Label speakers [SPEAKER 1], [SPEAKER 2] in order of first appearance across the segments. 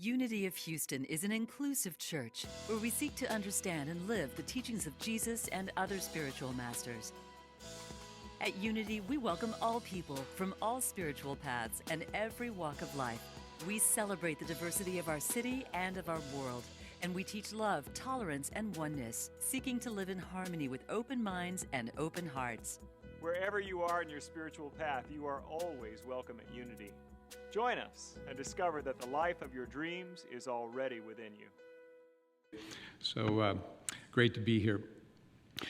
[SPEAKER 1] Unity of Houston is an inclusive church where we seek to understand and live the teachings of Jesus and other spiritual masters. At Unity, we welcome all people from all spiritual paths and every walk of life. We celebrate the diversity of our city and of our world, and we teach love, tolerance, and oneness, seeking to live in harmony with open minds and open hearts.
[SPEAKER 2] Wherever you are in your spiritual path, you are always welcome at Unity. Join us and discover that the life of your dreams is already within you.
[SPEAKER 3] So great to be here.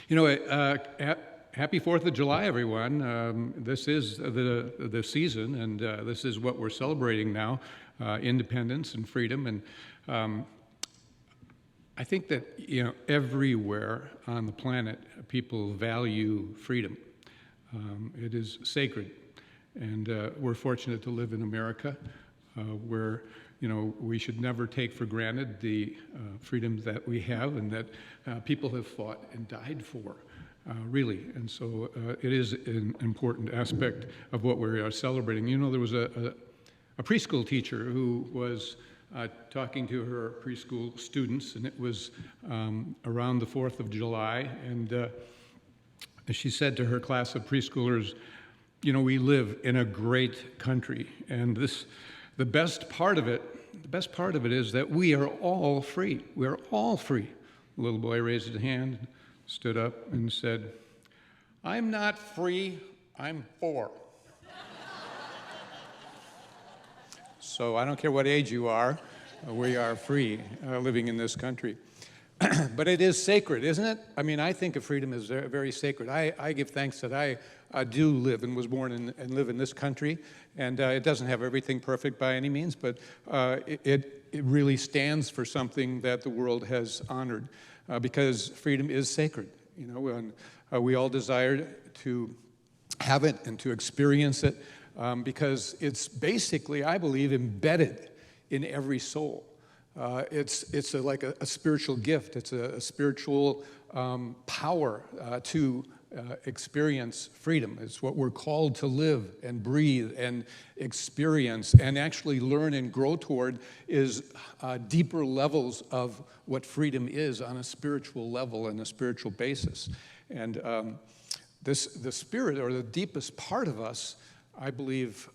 [SPEAKER 3] Happy 4th of July, everyone. This is the season, and this is what we're celebrating now, independence and freedom. And I think that, everywhere on the planet, people value freedom. It is sacred. And we're fortunate to live in America, where, we should never take for granted the freedoms that we have and that people have fought and died for, really. And so it is an important aspect of what we are celebrating. There was a preschool teacher who was talking to her preschool students, and it was around the 4th of July, and she said to her class of preschoolers, we live in a great country, and the best part of it is that we are all free. We're all free. The little boy raised his hand, stood up, and said, "I'm not free, I'm 4." So I don't care what age you are, we are free living in this country. But it is sacred, isn't it? I think of freedom as very, very sacred. I give thanks that I do live and was born and live in this country, and it doesn't have everything perfect by any means, but it really stands for something that the world has honored, because freedom is sacred. And we all desire to have it and to experience it, because it's basically, I believe, embedded in every soul. It's like a spiritual gift. It's a spiritual power to experience freedom. It's what we're called to live and breathe and experience and actually learn and grow toward is deeper levels of what freedom is on a spiritual level and a spiritual basis. And the spirit, or the deepest part of us, I believe,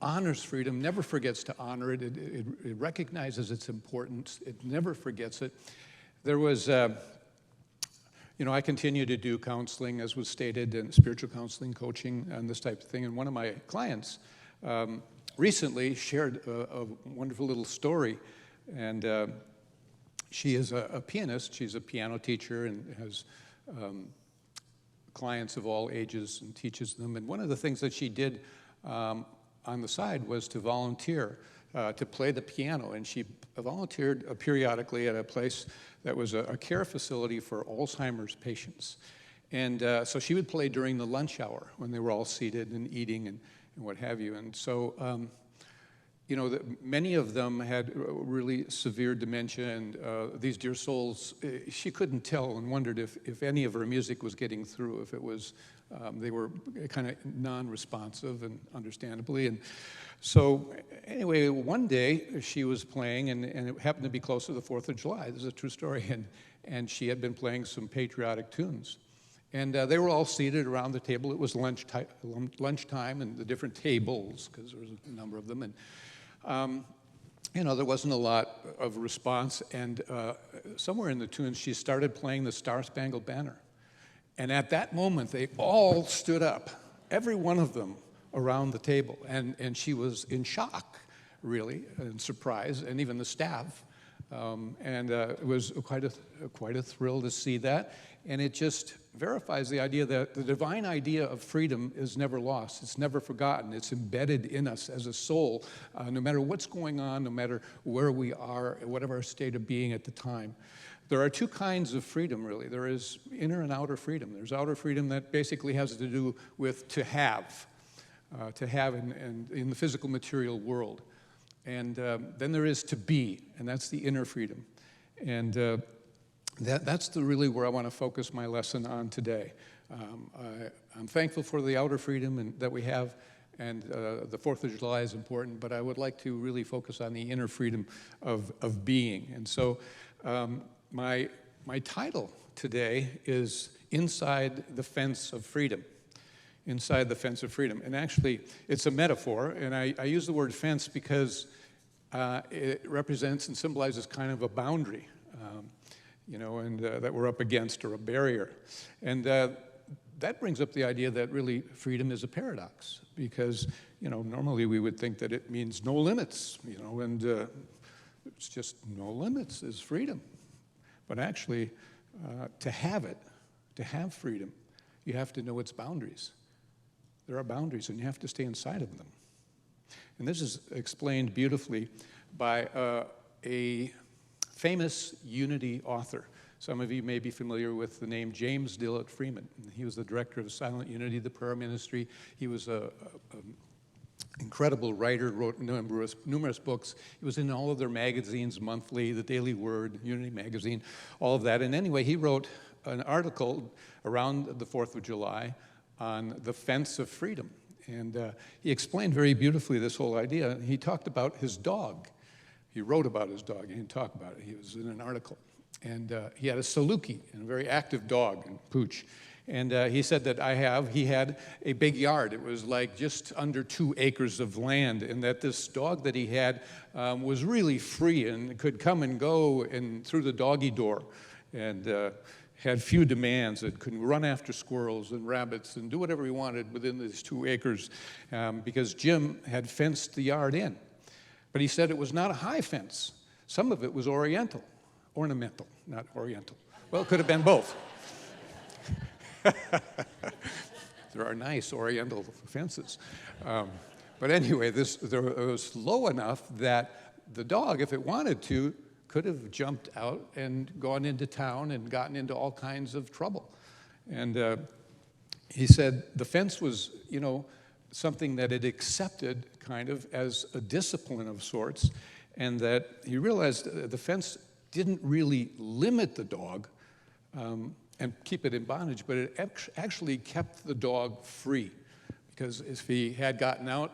[SPEAKER 3] honors freedom, never forgets to honor it. It recognizes its importance. It never forgets it. There was, I continue to do counseling, as was stated, and spiritual counseling, coaching, and this type of thing. And one of my clients recently shared a wonderful little story. And she is a pianist. She's a piano teacher and has clients of all ages and teaches them. And one of the things that she did on the side was to volunteer to play the piano, and she volunteered periodically at a place that was a care facility for Alzheimer's patients. And so she would play during the lunch hour when they were all seated and eating and what have you. And so, many of them had really severe dementia, and these dear souls, she couldn't tell and wondered if any of her music was getting through, if it was they were kind of non-responsive, and understandably. And so anyway, one day she was playing, and it happened to be close to the 4th of July. This is a true story. And she had been playing some patriotic tunes. And they were all seated around the table. It was lunchtime, and the different tables, because there was a number of them. And there wasn't a lot of response. And somewhere in the tunes, she started playing the Star-Spangled Banner. And at that moment, they all stood up, every one of them around the table. And she was in shock, really, and surprise, and even the staff. And it was quite a thrill to see that. And it just verifies the idea that the divine idea of freedom is never lost. It's never forgotten. It's embedded in us as a soul, no matter what's going on, no matter where we are, whatever our state of being at the time. There are two kinds of freedom, really. There is inner and outer freedom. There's outer freedom that basically has to do with to have in the physical material world. And then there is to be, and that's the inner freedom. And that's really where I want to focus my lesson on today. I'm thankful for the outer freedom that we have, and the 4th of July is important, but I would like to really focus on the inner freedom of being. And so my title today is Inside the Fence of Freedom. Inside the Fence of Freedom. And actually, it's a metaphor, and I use the word fence because it represents and symbolizes kind of a boundary, and that we're up against, or a barrier. And that brings up the idea that really freedom is a paradox, because, normally we would think that it means no limits, and it's just no limits is freedom. But actually, to have freedom, you have to know its boundaries. There are boundaries, and you have to stay inside of them. And this is explained beautifully by a famous Unity author. Some of you may be familiar with the name James Dillard Freeman. He was the director of Silent Unity, the prayer ministry. He was an incredible writer, wrote numerous books. He was in all of their magazines monthly, the Daily Word, Unity Magazine, all of that. And anyway, he wrote an article around the 4th of July on the fence of freedom. And he explained very beautifully this whole idea. He talked about his dog. He wrote about his dog. He didn't talk about it. He was in an article. And he had a Saluki, a very active dog, and Pooch. And he said that he had a big yard. It was like just under 2 acres of land, and that this dog that he had was really free and could come and go and through the doggy door, and had few demands. It could run after squirrels and rabbits and do whatever he wanted within these 2 acres, because Jim had fenced the yard in. But he said it was not a high fence. Some of it was ornamental, not oriental. Well, it could have been both. There are nice oriental fences. But anyway, it was low enough that the dog, if it wanted to, could have jumped out and gone into town and gotten into all kinds of trouble. And he said the fence was, something that it accepted kind of as a discipline of sorts, and that he realized the fence didn't really limit the dog and keep it in bondage, but it actually kept the dog free. Because if he had gotten out,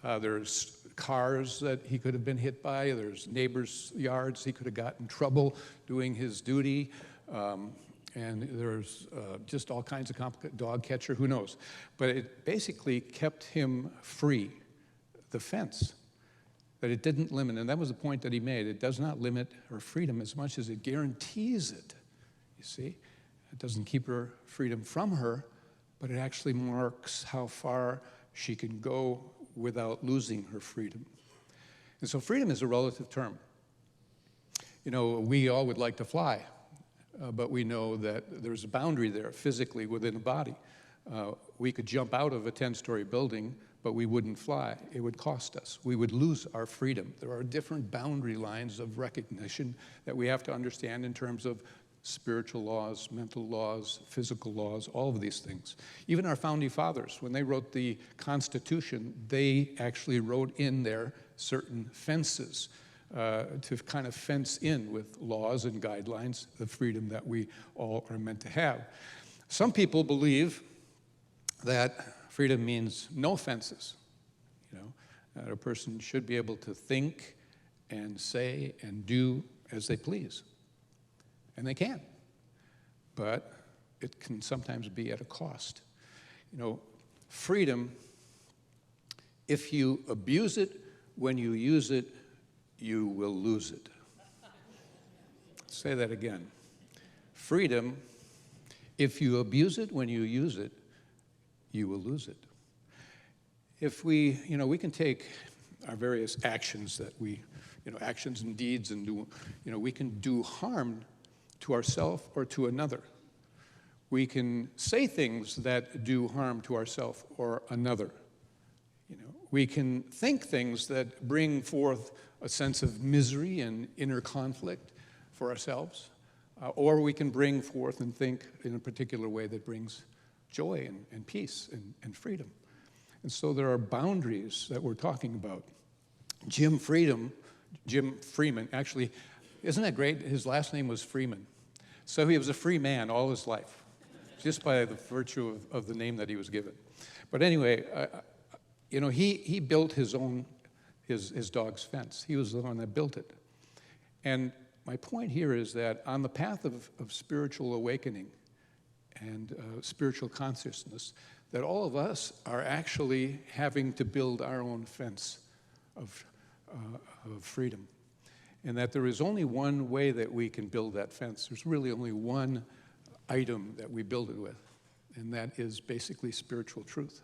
[SPEAKER 3] there's cars that he could have been hit by, there's neighbors' yards he could have gotten in trouble doing his duty, and there's just all kinds of complicated dog catcher, who knows. But it basically kept him free, the fence, that it didn't limit. And that was the point that he made. It does not limit her freedom as much as it guarantees it, you see. It doesn't keep her freedom from her, but it actually marks how far she can go without losing her freedom. And so freedom is a relative term. We all would like to fly, but we know that there's a boundary there physically within the body. We could jump out of a 10-story building, but we wouldn't fly. It would cost us. We would lose our freedom. There are different boundary lines of recognition that we have to understand in terms of spiritual laws, mental laws, physical laws, all of these things. Even our founding fathers, when they wrote the Constitution, they actually wrote in there certain fences to kind of fence in with laws and guidelines the freedom that we all are meant to have. Some people believe that freedom means no fences, that a person should be able to think and say and do as they please. And they can, but it can sometimes be at a cost. Freedom, if you abuse it when you use it, you will lose it. Say that again. Freedom, if you abuse it when you use it, you will lose it. If we can take our various actions that actions and deeds, and do, we can do harm to ourselves or to another. We can say things that do harm to ourselves or another. We can think things that bring forth a sense of misery and inner conflict for ourselves, or we can bring forth and think in a particular way that brings joy and peace and freedom. And so there are boundaries that we're talking about. Jim Freeman, actually, isn't that great? His last name was Freeman. So he was a free man all his life, just by the virtue of the name that he was given. But anyway, he built his dog's fence. He was the one that built it. And my point here is that on the path of spiritual awakening and spiritual consciousness, that all of us are actually having to build our own fence of freedom. And that there is only one way that we can build that fence. There's really only one item that we build it with, and that is basically spiritual truth.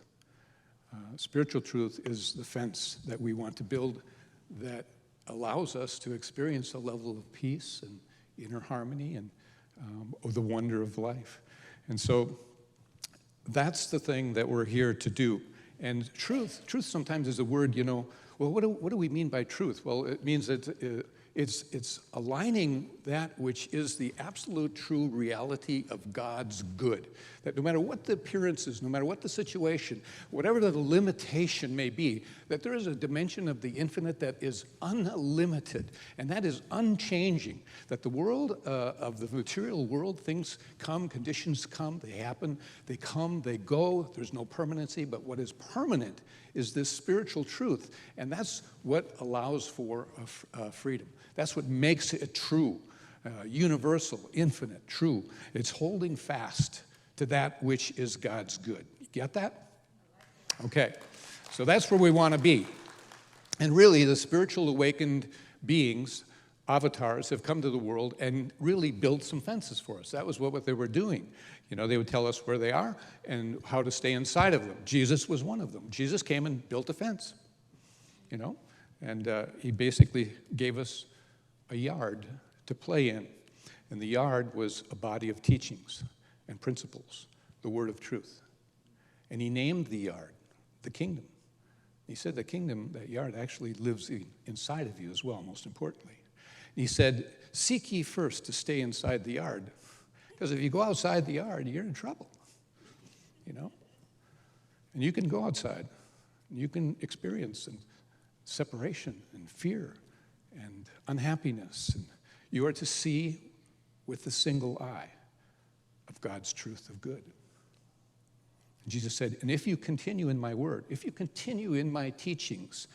[SPEAKER 3] Spiritual truth is the fence that we want to build that allows us to experience a level of peace and inner harmony and the wonder of life. And so that's the thing that we're here to do. And truth sometimes is a word, well, what do we mean by truth? Well, it means that it's aligning that which is the absolute true reality of God's good. That no matter what the appearance is, no matter what the situation, whatever the limitation may be, that there is a dimension of the infinite that is unlimited, and that is unchanging. That the world of the material world, things come, conditions come, they happen, they come, they go, there's no permanency, but what is permanent is this spiritual truth, and that's what allows for freedom. That's what makes it true, universal, infinite, true. It's holding fast to that which is God's good. You get that? Okay, so that's where we want to be. And really, the spiritual awakened beings, avatars, have come to the world and really built some fences for us. That was what they were doing. They would tell us where they are and how to stay inside of them. Jesus was one of them. Jesus came and built a fence, and he basically gave us a yard to play in. And the yard was a body of teachings and principles, the word of truth. And he named the yard the kingdom. He said the kingdom, that yard, actually lives inside of you as well, most importantly. He said, seek ye first to stay inside the yard. Because if you go outside the yard, you're in trouble, And you can go outside, and you can experience separation and fear and unhappiness. And you are to see with the single eye of God's truth of good. And Jesus said, and if you continue in my word, if you continue in my teachings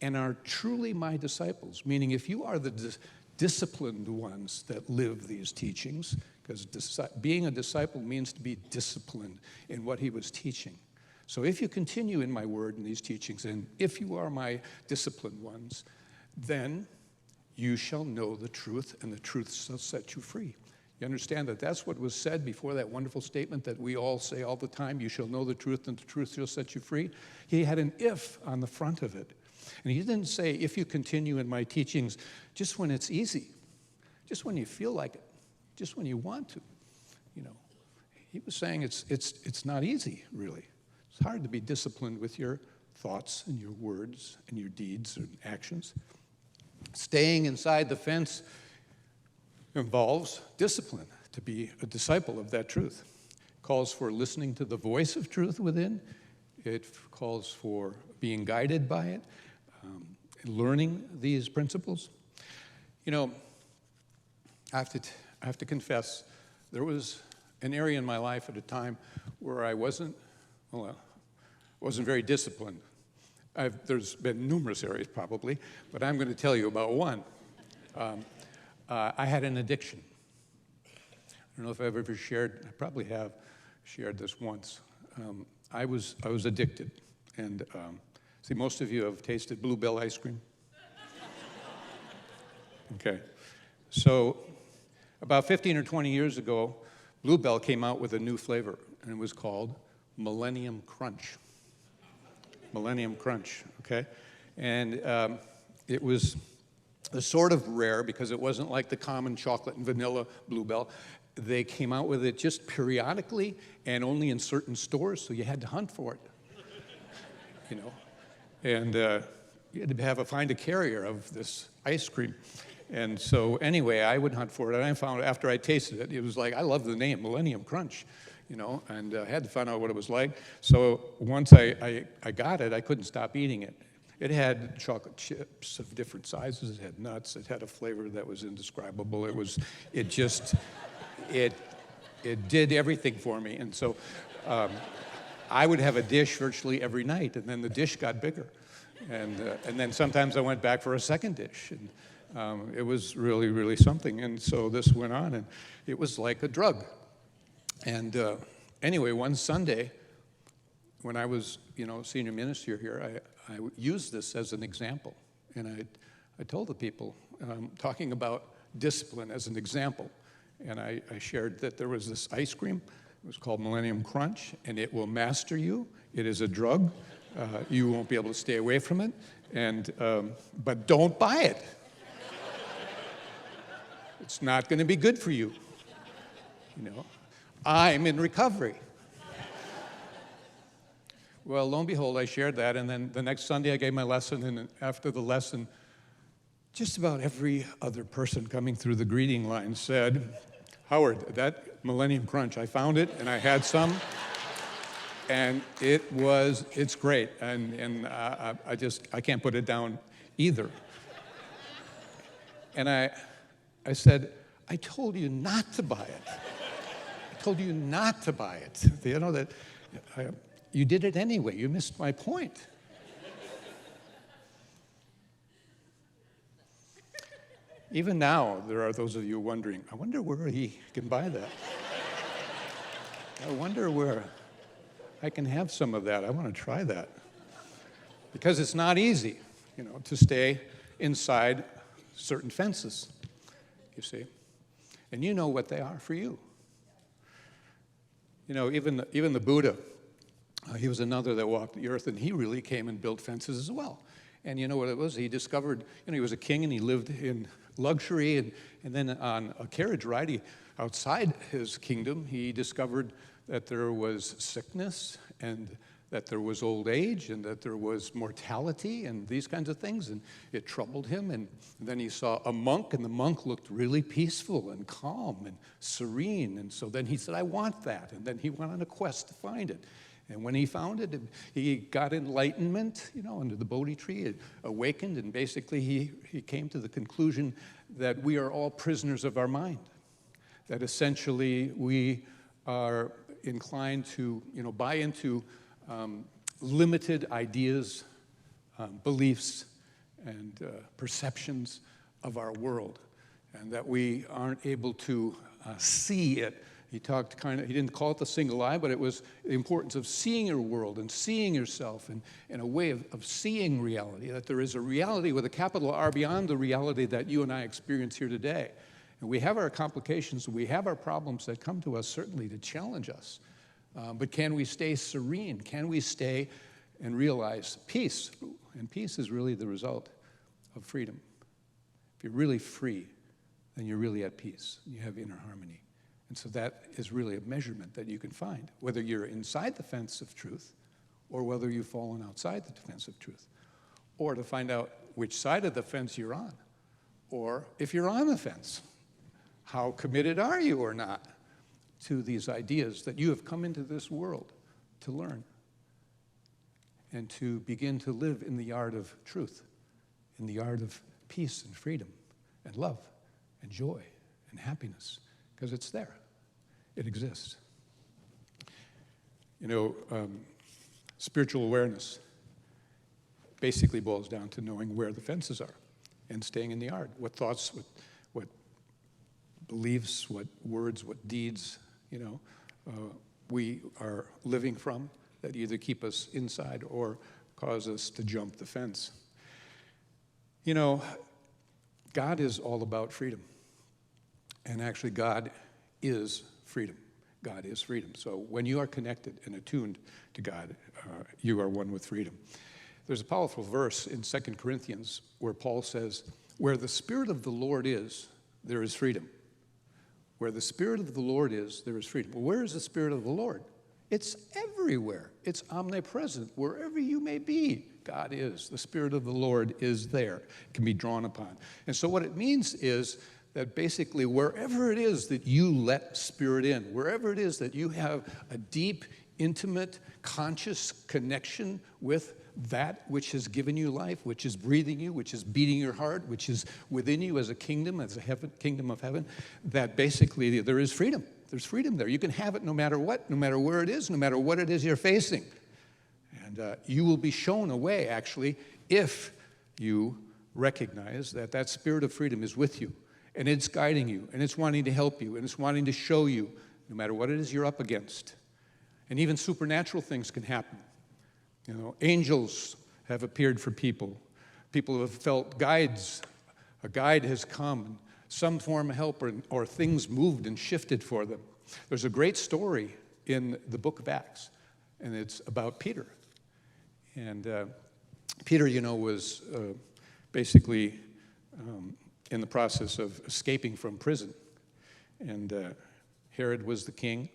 [SPEAKER 3] and are truly my disciples, meaning if you are the disciplined ones that live these teachings, because being a disciple means to be disciplined in what he was teaching. So if you continue in my word and these teachings, and if you are my disciplined ones, then you shall know the truth, and the truth shall set you free. You understand that that's what was said before that wonderful statement that we all say all the time, you shall know the truth, and the truth shall set you free? He had an if on the front of it. And he didn't say, if you continue in my teachings, just when it's easy, just when you feel like it, just when you want to, He was saying it's not easy, really. It's hard to be disciplined with your thoughts and your words and your deeds and actions. Staying inside the fence involves discipline to be a disciple of that truth. It calls for listening to the voice of truth within. It calls for being guided by it, learning these principles. I have to confess, there was an area in my life at a time where I wasn't very disciplined. There's been numerous areas probably, but I'm going to tell you about one. I had an addiction. I don't know if I've ever shared, I probably have shared this once. I was addicted. And see, most of you have tasted Bluebell ice cream. Okay. So about 15 or 20 years ago, Bluebell came out with a new flavor, and it was called Millennium Crunch. Millennium Crunch, okay? And it was sort of rare because it wasn't like the common chocolate and vanilla Bluebell. They came out with it just periodically and only in certain stores, so you had to hunt for it, And you had to find a carrier of this ice cream. And so anyway, I would hunt for it, and I found after I tasted it, it was like, I love the name, Millennium Crunch, and I had to find out what it was like. So once I got it, I couldn't stop eating it. It had chocolate chips of different sizes. It had nuts. It had a flavor that was indescribable. It did everything for me. And so I would have a dish virtually every night, and then the dish got bigger. And then sometimes I went back for a second dish. And it was really, really something. And so this went on, and it was like a drug. And anyway, one Sunday, when I was, senior minister here, I used this as an example. And I told the people, talking about discipline as an example, and I shared that there was this ice cream. It was called Millennium Crunch, and it will master you. It is a drug. You won't be able to stay away from it, but don't buy it. It's not going to be good for you. I'm in recovery. Well, lo and behold, I shared that, and then the next Sunday I gave my lesson, and after the lesson, just about every other person coming through the greeting line said, Howard, that Millennium Crunch, I found it, and I had some, and it's great, and I can't put it down either. And I said, I told you not to buy it. I told you not to buy it. You did it anyway. You missed my point. Even now, there are those of you wondering, I wonder where he can buy that. I wonder where I can have some of that. I want to try that. Because it's not easy, to stay inside certain fences, you see. And you know what they are for you. Even the Buddha, he was another that walked the earth, and he really came and built fences as well. And you know what it was? He discovered, he was a king, and he lived in luxury, and then on a carriage ride outside his kingdom, he discovered that there was sickness, and that there was old age, and that there was mortality, and these kinds of things, and it troubled him. And then he saw a monk, and the monk looked really peaceful and calm and serene, and so then he said, I want that, and then he went on a quest to find it. And when he found it, he got enlightenment, under the Bodhi tree, it awakened, and basically he came to the conclusion that we are all prisoners of our mind, that essentially we are inclined to, buy into limited ideas, beliefs, and perceptions of our world, and that we aren't able to see it. He didn't call it the single eye, but it was the importance of seeing your world and seeing yourself and a way of seeing reality, that there is a reality with a capital R beyond the reality that you and I experience here today. And we have our complications, we have our problems that come to us certainly to challenge us. But can we stay serene? Can we stay and realize peace? And peace is really the result of freedom. If you're really free, then you're really at peace. You have inner harmony. And so that is really a measurement that you can find, whether you're inside the fence of truth or whether you've fallen outside the fence of truth, or to find out which side of the fence you're on, or if you're on the fence, how committed are you or not to these ideas that you have come into this world to learn and to begin to live in the art of truth, in the art of peace and freedom and love and joy and happiness, because it's there. It exists. Spiritual awareness basically boils down to knowing where the fences are and staying in the art. What thoughts, what beliefs, what words, what deeds, we are living from that either keep us inside or cause us to jump the fence. God is all about freedom. And actually, God is freedom. God is freedom. So when you are connected and attuned to God, you are one with freedom. There's a powerful verse in 2 Corinthians where Paul says, where the Spirit of the Lord is, there is freedom. Where the Spirit of the Lord is, there is freedom. Well, where is the Spirit of the Lord? It's everywhere. It's omnipresent. Wherever you may be, God is. The Spirit of the Lord is there. It can be drawn upon. And so what it means is that basically wherever it is that you let Spirit in, wherever it is that you have a deep, intimate, conscious connection with that which has given you life, which is breathing you, which is beating your heart, which is within you as a kingdom of heaven, that basically there is freedom. There's freedom there. You can have it no matter what, no matter where it is, no matter what it is you're facing. And you will be shown a way, actually, if you recognize that that spirit of freedom is with you, and it's guiding you, and it's wanting to help you, and it's wanting to show you, no matter what it is you're up against. And even supernatural things can happen. You know, angels have appeared for people. People have felt guides. A guide has come, and some form of help, or things moved and shifted for them. There's a great story in the book of Acts, and it's about Peter. And Peter, you know, was basically in the process of escaping from prison. And Herod was the king,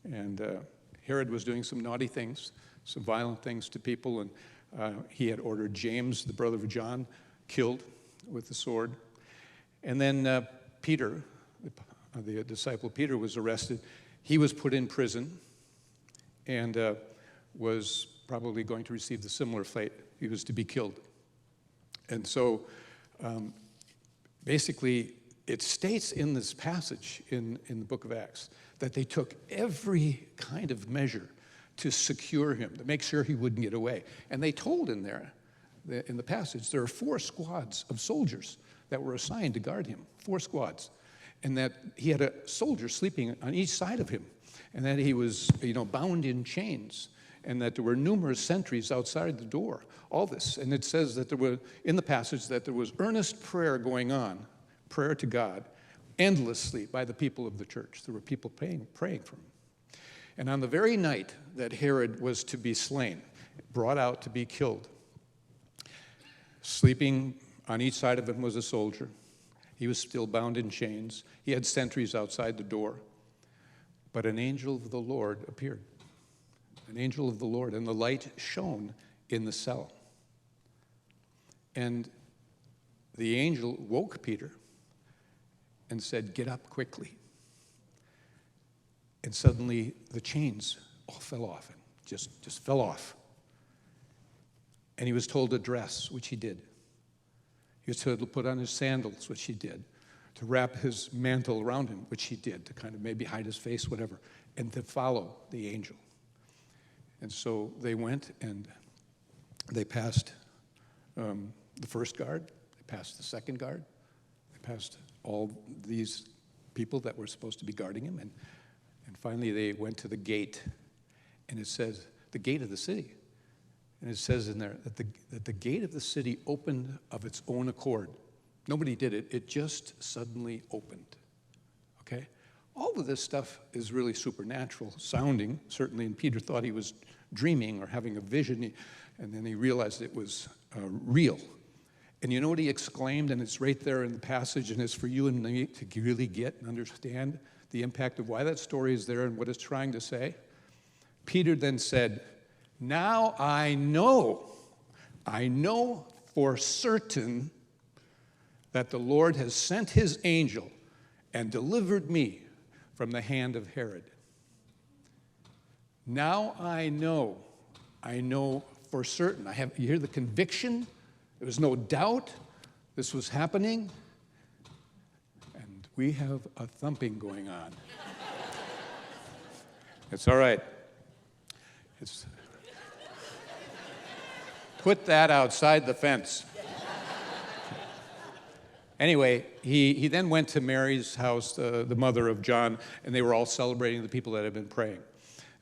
[SPEAKER 3] and Herod was doing some naughty things, some violent things to people, and he had ordered James, the brother of John, killed with the sword. And then Peter, the disciple Peter, was arrested. He was put in prison and was probably going to receive the similar fate. He was to be killed. And so basically, it states in this passage in the book of Acts that they took every kind of measure to secure him, to make sure he wouldn't get away. And they told in there, in the passage, there are 4 squads of soldiers that were assigned to guard him, 4 squads. And that he had a soldier sleeping on each side of him, and that he was, bound in chains, and that there were numerous sentries outside the door, all this. And it says that there were, in the passage, that there was earnest prayer going on, prayer to God, endlessly by the people of the church. There were people praying for him. And on the very night that Herod was to be slain, brought out to be killed, sleeping on each side of him was a soldier. He was still bound in chains. He had sentries outside the door. But an angel of the Lord appeared. An angel of the Lord, and the light shone in the cell. And the angel woke Peter and said, "Get up quickly." And suddenly the chains all fell off, and just fell off. And he was told to dress, which he did. He was told to put on his sandals, which he did, to wrap his mantle around him, which he did, to kind of maybe hide his face, whatever, and to follow the angel. And so they went and they passed the first guard, they passed the second guard, they passed all these people that were supposed to be guarding him, and finally they went to the gate, and it says, the gate of the city. And it says in there that the gate of the city opened of its own accord. Nobody did it. It just suddenly opened. Okay? All of this stuff is really supernatural sounding, certainly, and Peter thought he was dreaming or having a vision, and then he realized it was real. And you know what he exclaimed, and it's right there in the passage, and it's for you and me to really get and understand the impact of why that story is there and what it's trying to say? Peter then said, "Now I know for certain that the Lord has sent his angel and delivered me from the hand of Herod." Now I know for certain. You hear the conviction? There was no doubt this was happening. And we have a thumping going on. It's all right. Put that outside the fence. Anyway, he then went to Mary's house, the mother of John, and they were all celebrating the people that had been praying.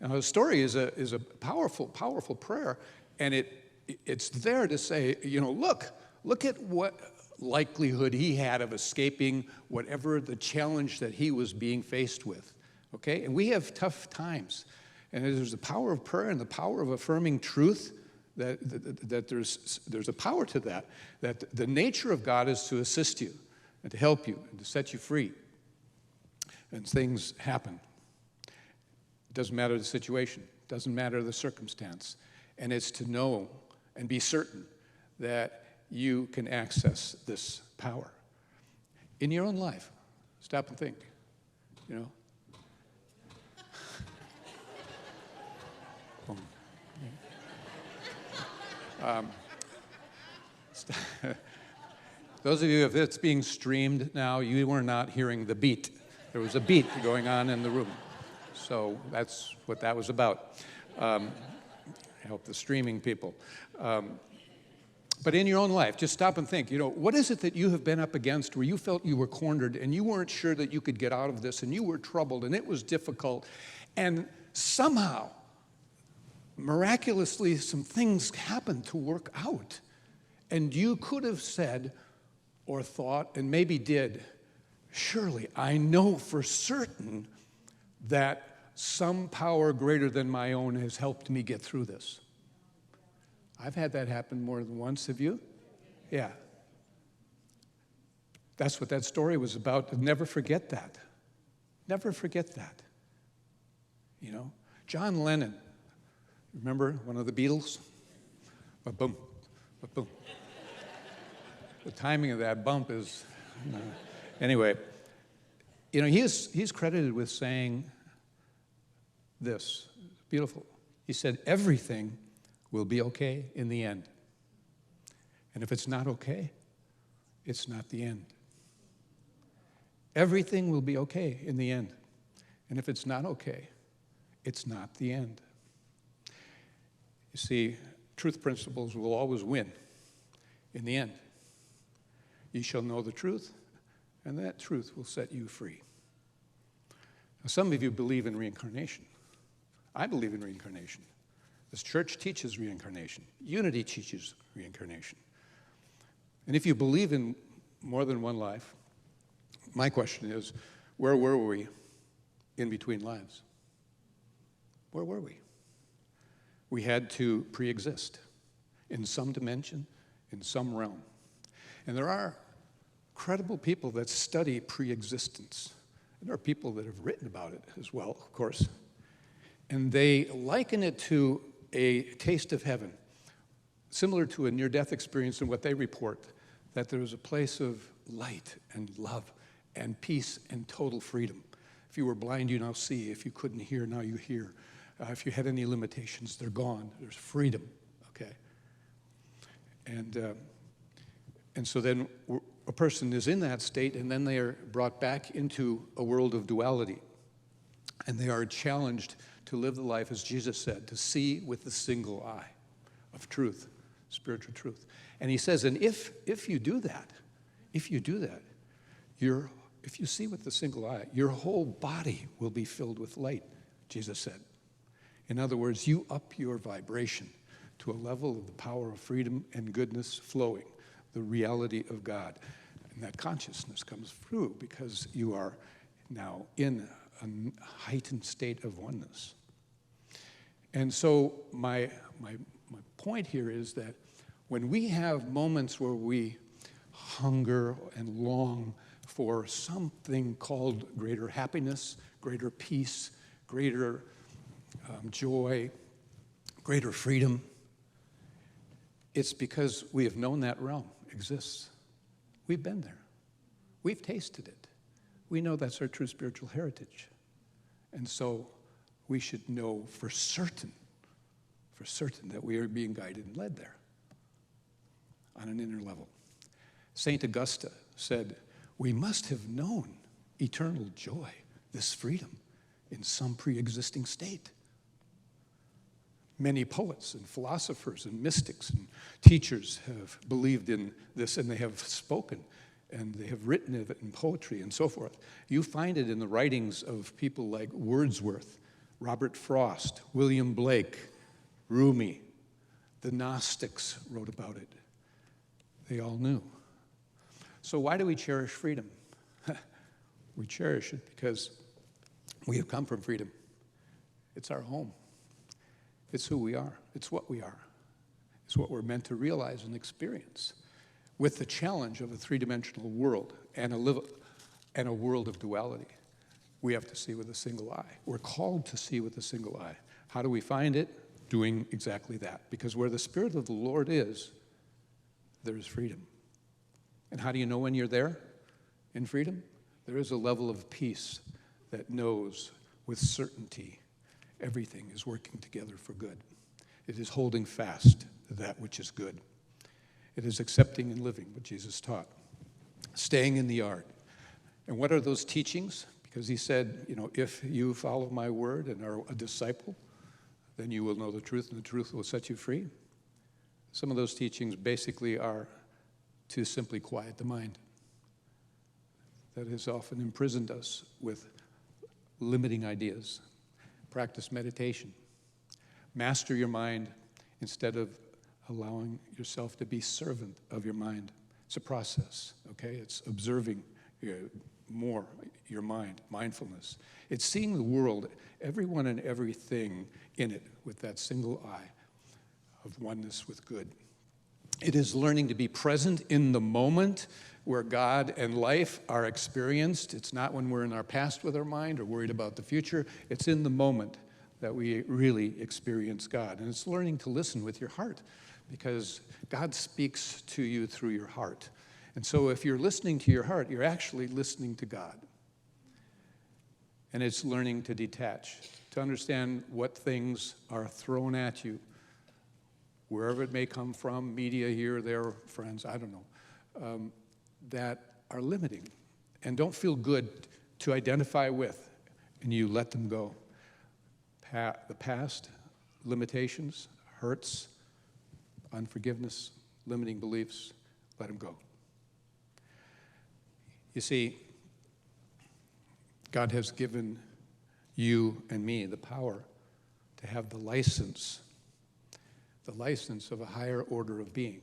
[SPEAKER 3] Now, the story is a powerful, powerful prayer, and it's there to say, look at what likelihood he had of escaping whatever the challenge that he was being faced with, okay? And we have tough times, and there's the power of prayer and the power of affirming truth, that there's a power to that the nature of God is to assist you and to help you and to set you free. And things happen. It doesn't matter the situation. It doesn't matter the circumstance. And it's to know and be certain that you can access this power in your own life. Stop and think, Those of you, if it's being streamed now, you are not hearing the beat, There was a beat going on in the room. So that's what that was about. Help the streaming people. But in your own life, just stop and think, what is it that you have been up against where you felt you were cornered and you weren't sure that you could get out of this and you were troubled and it was difficult, and somehow, miraculously, some things happened to work out. And you could have said or thought, and maybe did, surely I know for certain that some power greater than my own has helped me get through this. I've had that happen more than once. Have you? Yeah. That's what that story was about. Never forget that. Never forget that. John Lennon, remember one of the Beatles? Ba-boom, ba-boom. The timing of that bump is, anyway. He's credited with saying this. Beautiful. He said, everything will be okay in the end. And if it's not okay, it's not the end. Everything will be okay in the end. And if it's not okay, it's not the end. You see, truth principles will always win in the end. You shall know the truth, and that truth will set you free. Now, some of you believe in reincarnation. I believe in reincarnation. This church teaches reincarnation. Unity teaches reincarnation. And if you believe in more than one life, my question is, where were we in between lives? Where were we? We had to pre-exist in some dimension, in some realm. And there are credible people that study pre-existence. And there are people that have written about it as well, of course. And they liken it to a taste of heaven, similar to a near-death experience in what they report, that there was a place of light and love and peace and total freedom. If you were blind, you now see. If you couldn't hear, now you hear. If you had any limitations, they're gone. There's freedom, okay? And so then a person is in that state, and then they are brought back into a world of duality. And they are challenged to live the life, as Jesus said, to see with the single eye of truth, spiritual truth. And he says, and if you do that, if you see with the single eye, your whole body will be filled with light, Jesus said. In other words, you up your vibration to a level of the power of freedom and goodness flowing, the reality of God. And that consciousness comes through because you are now in a heightened state of oneness. And so my point here is that when we have moments where we hunger and long for something called greater happiness, greater peace, greater joy, greater freedom, it's because we have known that realm exists. We've been there. We've tasted it. We know that's our true spiritual heritage. And so we should know for certain that we are being guided and led there on an inner level. St. Augusta said, we must have known eternal joy, this freedom, in some pre-existing state. Many poets and philosophers and mystics and teachers have believed in this, and they have spoken, and they have written of it in poetry and so forth. You find it in the writings of people like Wordsworth, Robert Frost, William Blake, Rumi. The Gnostics wrote about it. They all knew. So why do we cherish freedom? We cherish it because we have come from freedom. It's our home. It's who we are. It's what we are. It's what we're meant to realize and experience with the challenge of a three-dimensional world and a world of duality. We have to see with a single eye. We're called to see with a single eye. How do we find it? Doing exactly that. Because where the Spirit of the Lord is, there is freedom. And how do you know when you're there in freedom? There is a level of peace that knows with certainty everything is working together for good. It is holding fast to that which is good. It is accepting and living what Jesus taught. Staying in the art. And what are those teachings? Because he said, if you follow my word and are a disciple, then you will know the truth, and the truth will set you free. Some of those teachings basically are to simply quiet the mind. That has often imprisoned us with limiting ideas. Practice meditation. Master your mind instead of allowing yourself to be servant of your mind. It's a process, okay? It's observing more your mind, mindfulness. It's seeing the world, everyone and everything in it with that single eye of oneness with good. It is learning to be present in the moment where God and life are experienced. It's not when we're in our past with our mind or worried about the future. It's in the moment that we really experience God. And it's learning to listen with your heart, because God speaks to you through your heart. And so if you're listening to your heart, you're actually listening to God. And it's learning to detach, to understand what things are thrown at you, wherever it may come from, media here, there, friends, I don't know, that are limiting and don't feel good to identify with, and you let them go. The past, limitations, hurts, unforgiveness, limiting beliefs, let them go. You see, God has given you and me the power to have the license of a higher order of being.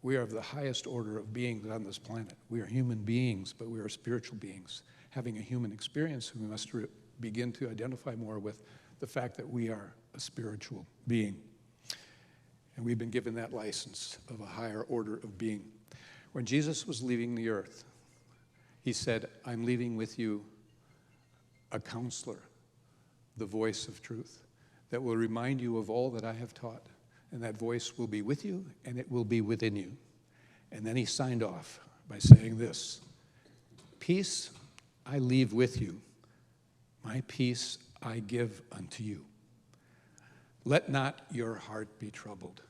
[SPEAKER 3] We are of the highest order of beings on this planet. We are human beings, but we are spiritual beings. Having a human experience, we must begin to identify more with the fact that we are a spiritual being. And we've been given that license of a higher order of being. When Jesus was leaving the earth, he said, I'm leaving with you a counselor, the voice of truth, that will remind you of all that I have taught. And that voice will be with you, and it will be within you. And then he signed off by saying this, peace I leave with you, my peace I give unto you. Let not your heart be troubled,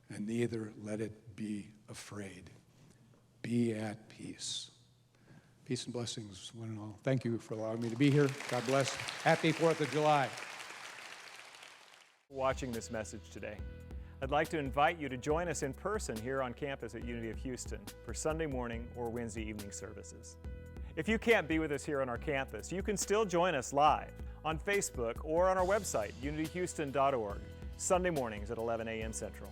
[SPEAKER 3] and neither let it be afraid. Be at peace. Peace and blessings, one and all. Thank you for allowing me to be here. God bless. Happy 4th of July.
[SPEAKER 2] Watching this message today. I'd like to invite you to join us in person here on campus at Unity of Houston for Sunday morning or Wednesday evening services. If you can't be with us here on our campus, you can still join us live on Facebook or on our website, unityhouston.org, Sunday mornings at 11 a.m. Central.